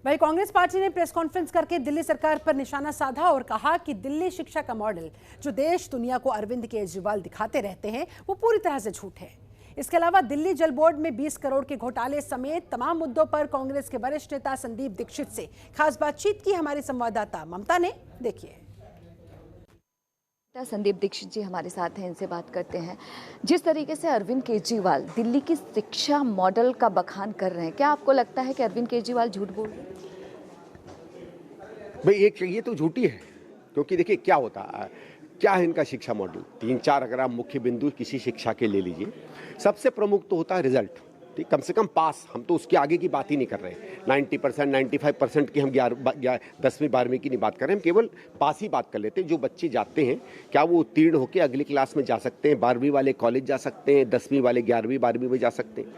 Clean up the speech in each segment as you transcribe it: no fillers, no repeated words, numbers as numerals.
वहीं कांग्रेस पार्टी ने press conference करके दिल्ली सरकार पर निशाना साधा और कहा कि दिल्ली शिक्षा का मॉडल जो देश दुनिया को अरविंद केजरीवाल दिखाते रहते हैं वो पूरी तरह से झूठ है। इसके अलावा दिल्ली जल बोर्ड में 20 करोड़ के घोटाले समेत तमाम मुद्दों पर कांग्रेस के वरिष्ठ नेता संदीप दीक्षित से खास बातचीत की हमारी संवाददाता ममता ने। देखिए, संदीप दीक्षित जी हमारे साथ हैं, इनसे बात करते हैं। जिस तरीके से अरविंद केजरीवाल दिल्ली की शिक्षा मॉडल का बखान कर रहे हैं, क्या आपको लगता है कि अरविंद केजरीवाल झूठ बोल रहे हैं? भाई ये तो झूठी है, क्योंकि देखिए क्या होता है, क्या है इनका शिक्षा मॉडल। 3-4 अगर आप मुख्य बिंदु किसी शिक्षा के ले लीजिए, सबसे प्रमुख तो होता है रिजल्ट। ठीक, कम से कम पास, हम तो उसके आगे की बात ही नहीं कर रहे। 90% 95% की हम 10वीं 12वीं की नहीं बात कर रहे हैं, हम केवल पास ही बात कर लेते हैं। जो बच्चे जाते हैं, क्या वो उत्तीर्ण होकर अगली क्लास में जा सकते हैं, 12वीं वाले कॉलेज जा सकते हैं, 10वीं वाले 11वीं 12वीं में जा सकते हैं।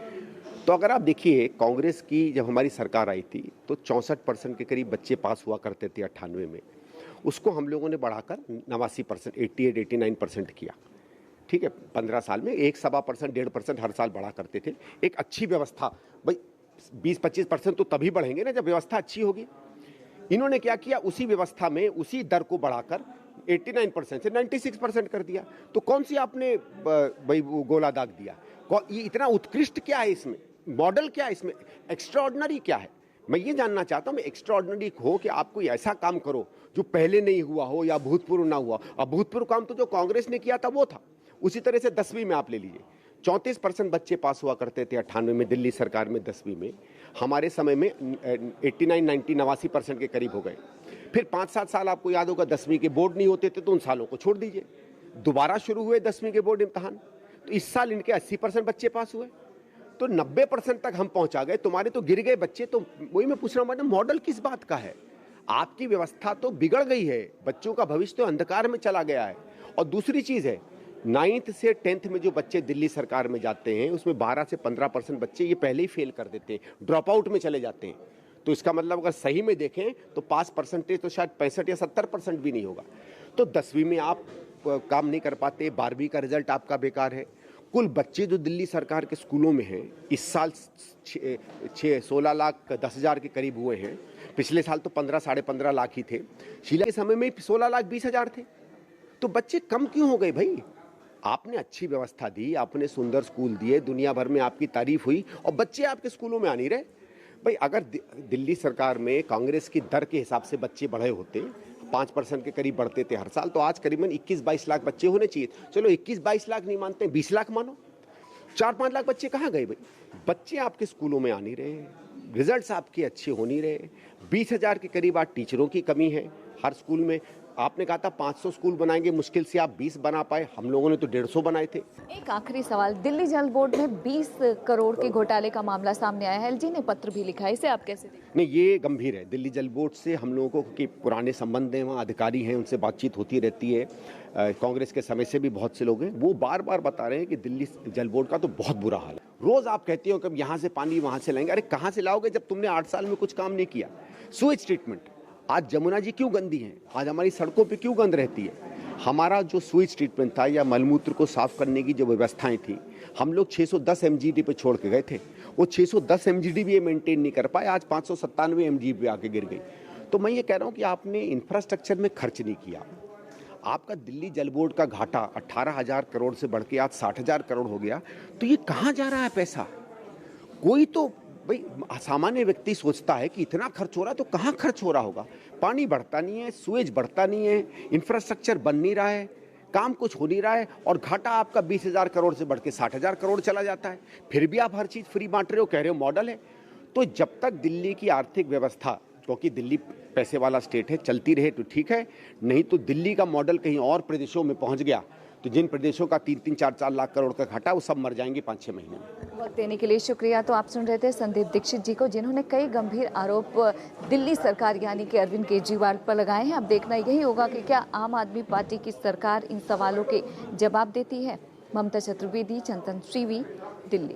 तो अगर आप देखिए, कांग्रेस की जब हमारी सरकार आई थी तो 64% के करीब बच्चे पास हुआ करते थे 98 में। उसको हम लोगों ने बढ़ाकर 89%, 88-89% किया। ठीक है, 15 साल में 1-1.25%, 1.5% हर साल बढ़ा करते थे। एक अच्छी व्यवस्था, भाई 20-25% तो तभी बढ़ेंगे ना जब व्यवस्था अच्छी होगी। इन्होंने क्या किया, उसी व्यवस्था में उसी दर को बढ़ाकर 89% से 96% कर दिया। तो कौन सी आपने भाई वो गोला दाग दिया? ये इतना उत्कृष्ट क्या है इसमें? मॉडल क्या है इसमें? एक्स्ट्राऑर्डिनरी क्या है? मैं ये जानना चाहता हूं। मैं एक्स्ट्राऑर्डिनरी हो कि आप कोई ऐसा काम करो जो पहले नहीं हुआ हो या भूतपूर्व ना हुआ। अब भूतपूर्व काम तो जो कांग्रेस ने किया था वो था। उसी तरह से 10वीं में आप ले लीजिए, 34% बच्चे पास हुआ करते थे 98 में, दिल्ली सरकार में 10वीं में। हमारे समय में 89-90-89% के करीब हो गए। फिर 5-7 साल आपको याद होगा 10वीं के बोर्ड नहीं होते थे, तो उन सालों को छोड़ दीजिए। दोबारा शुरू हुए 10वीं के बोर्ड इम्तहान, तो इस साल इनके 80% बच्चे पास हुए, तो 90% तक हम पहुंचा गए। तुम्हारे तो गिर गए बच्चे। तो वही मैं पूछ रहा हूं, मैडम मॉडल किस बात का है? आपकी व्यवस्था तो बिगड़ गई है, बच्चों का भविष्य तो अंधकार में चला गया है। और दूसरी चीज है, 9th से 10th में जो बच्चे दिल्ली सरकार में जाते हैं, उसमें 12 से 15% बच्चे ये पहले ही फेल कर देते हैं, ड्रॉप आउट में चले जाते हैं। तो इसका मतलब अगर सही में देखें तो पास परसेंटेज तो शायद 65 या 70% भी नहीं होगा। तो 10वीं में आप काम नहीं कर पाते, 12वीं का रिजल्ट आपका बेकार है। कुल बच्चे जो दिल्ली सरकार के स्कूलों में हैं, इस साल 16,10,000 के करीब हुए हैं। पिछले साल तो 15-15.5 लाख ही थे। शीला के समय में 16,20,000 थे। तो बच्चे कम क्यों हो गए भाई? आपने अच्छी व्यवस्था दी, आपने सुंदर स्कूल दिए, दुनिया भर में आपकी तारीफ हुई, और बच्चे आपके स्कूलों में आ नहीं रहे। भाई अगर दिल्ली सरकार में कांग्रेस की दर के हिसाब से बच्चे बढ़े होते, 5% के करीब बढ़ते थे हर साल, तो आज करीबन 21-22 लाख बच्चे होने चाहिए। चलो 21-22 लाख नहीं मानते, 20 लाख मानो। 4-5 लाख बच्चे कहाँ गए भाई? बच्चे आपके स्कूलों में आ नहीं रहे, रिजल्ट्स आपके अच्छे हो नहीं रहे। 20,000 के करीब आज टीचरों की कमी है हर स्कूल में। आपने कहा था 500 स्कूल बनाएंगे, मुश्किल से आप 20 बना पाए, हम लोगों ने तो 150 बनाए थे। एक आखिरी सवाल, दिल्ली जल बोर्ड में 20 करोड़ के घोटाले का मामला सामने आया है, एलजी ने पत्र भी लिखा है, इसे आप कैसे देखते हैं? नहीं, ये गंभीर है। दिल्ली जल बोर्ड से हम लोगों को, कि पुराने संबंध हैं, वहाँ अधिकारी हैं, उनसे बातचीत होती रहती है। कांग्रेस के समय से भी बहुत से लोग हैं, वो बार बार बता रहे हैं कि दिल्ली जल बोर्ड का तो बहुत बुरा हाल है। रोज आप कहते हो कि यहाँ से पानी वहाँ से लाएंगे। अरे कहाँ से लाओगे जब तुमने 8 साल में कुछ काम नहीं किया? स्वीज ट्रीटमेंट, आज जमुना जी क्यों गंदी हैं? आज हमारी सड़कों पे क्यों गंद रहती है? हमारा जो स्वीज ट्रीटमेंट था या मलमूत्र को साफ करने की जो व्यवस्थाएं थी, हम लोग 610 MGD पे छोड़ के गए थे। वो 610 MGD भी ये मेंटेन नहीं कर पाए, आज 597 MGD पे आके गिर गई। तो मैं ये कह रहा हूँ कि आपने इंफ्रास्ट्रक्चर में खर्च नहीं किया। आपका दिल्ली जल बोर्ड का घाटा 18,000 करोड़ से बढ़ के आज 60,000 करोड़ हो गया। तो ये कहाँ जा रहा है पैसा? कोई तो भाई सामान्य व्यक्ति सोचता है कि इतना खर्च हो रहा है तो कहाँ खर्च हो रहा होगा? पानी बढ़ता नहीं है, सुएज बढ़ता नहीं है, इंफ्रास्ट्रक्चर बन नहीं रहा है, काम कुछ हो नहीं रहा है, और घाटा आपका 20,000 करोड़ से बढ़ के 60,000 करोड़ चला जाता है। फिर भी आप हर चीज फ्री बांट रहे हो, कह रहे हो मॉडल है। तो जब तक दिल्ली की आर्थिक व्यवस्था, क्योंकि दिल्ली पैसे वाला स्टेट है, चलती रहे तो ठीक है, नहीं तो दिल्ली का मॉडल कहीं और प्रदेशों में पहुंच गया तो जिन प्रदेशों का 3-3, 4-4 लाख करोड़ का घाटा, वो सब मर जाएंगे 5-6 महीने में। वक्त देने के लिए शुक्रिया। तो आप सुन रहे थे संदीप दीक्षित जी को, जिन्होंने कई गंभीर आरोप दिल्ली सरकार यानी कि अरविंद केजरीवाल पर लगाए हैं। अब देखना यही होगा कि क्या आम आदमी पार्टी की सरकार इन सवालों के जवाब देती है। ममता चतुर्वेदी, चंदन टीवी, दिल्ली।